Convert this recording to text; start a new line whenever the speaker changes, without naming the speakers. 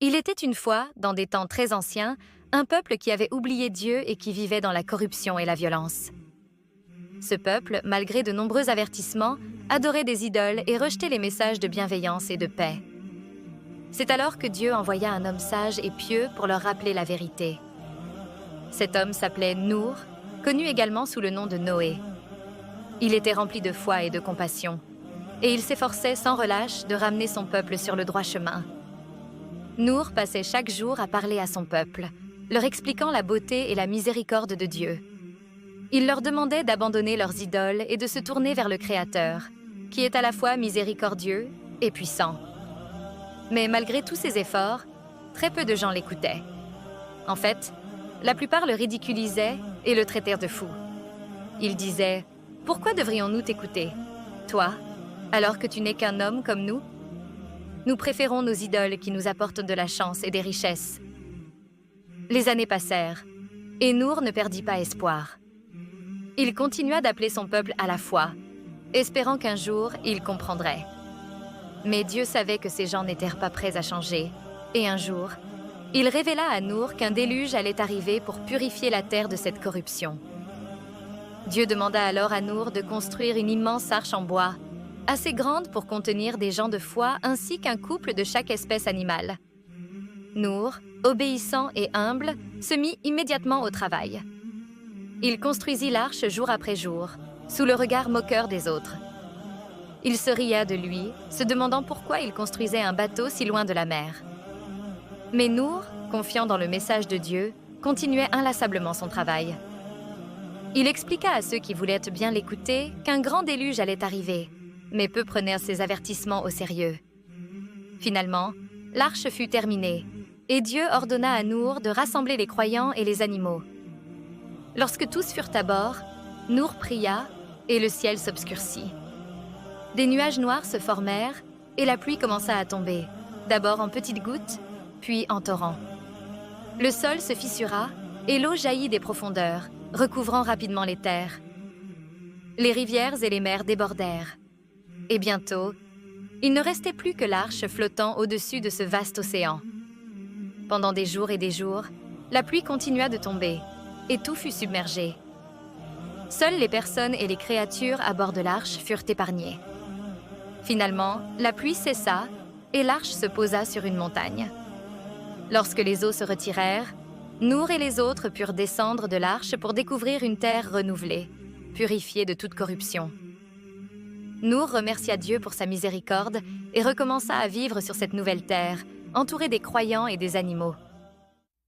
Il était une fois, dans des temps très anciens, un peuple qui avait oublié Dieu et qui vivait dans la corruption et la violence. Ce peuple, malgré de nombreux avertissements, adorait des idoles et rejetait les messages de bienveillance et de paix. C'est alors que Dieu envoya un homme sage et pieux pour leur rappeler la vérité. Cet homme s'appelait Nour, connu également sous le nom de Noé. Il était rempli de foi et de compassion, et il s'efforçait sans relâche de ramener son peuple sur le droit chemin. Nour passait chaque jour à parler à son peuple, leur expliquant la beauté et la miséricorde de Dieu. Il leur demandait d'abandonner leurs idoles et de se tourner vers le Créateur, qui est à la fois miséricordieux et puissant. Mais malgré tous ses efforts, très peu de gens l'écoutaient. En fait, la plupart le ridiculisaient et le traitèrent de fou. Ils disaient « Pourquoi devrions-nous t'écouter, toi, alors que tu n'es qu'un homme comme nous ? Nous préférons nos idoles qui nous apportent de la chance et des richesses. » Les années passèrent, et Nour ne perdit pas espoir. Il continua d'appeler son peuple à la foi, espérant qu'un jour, il comprendrait. Mais Dieu savait que ces gens n'étaient pas prêts à changer, et un jour, il révéla à Nour qu'un déluge allait arriver pour purifier la terre de cette corruption. Dieu demanda alors à Nour de construire une immense arche en bois, assez grande pour contenir des gens de foi ainsi qu'un couple de chaque espèce animale. Nour, obéissant et humble, se mit immédiatement au travail. Il construisit l'arche jour après jour, sous le regard moqueur des autres. Il se ria de lui, se demandant pourquoi il construisait un bateau si loin de la mer. Mais Nour, confiant dans le message de Dieu, continuait inlassablement son travail. Il expliqua à ceux qui voulaient bien l'écouter qu'un grand déluge allait arriver, mais peu prenèrent ses avertissements au sérieux. Finalement, l'arche fut terminée, et Dieu ordonna à Nour de rassembler les croyants et les animaux. Lorsque tous furent à bord, Nour pria et le ciel s'obscurcit. Des nuages noirs se formèrent et la pluie commença à tomber, d'abord en petites gouttes, puis en torrents. Le sol se fissura et l'eau jaillit des profondeurs, recouvrant rapidement les terres. Les rivières et les mers débordèrent. Et bientôt, il ne restait plus que l'arche flottant au-dessus de ce vaste océan. Pendant des jours et des jours, la pluie continua de tomber et tout fut submergé. Seules les personnes et les créatures à bord de l'arche furent épargnées. Finalement, la pluie cessa et l'arche se posa sur une montagne. Lorsque les eaux se retirèrent, Nour et les autres purent descendre de l'arche pour découvrir une terre renouvelée, purifiée de toute corruption. Nour remercia Dieu pour sa miséricorde et recommença à vivre sur cette nouvelle terre, entourée des croyants et des animaux.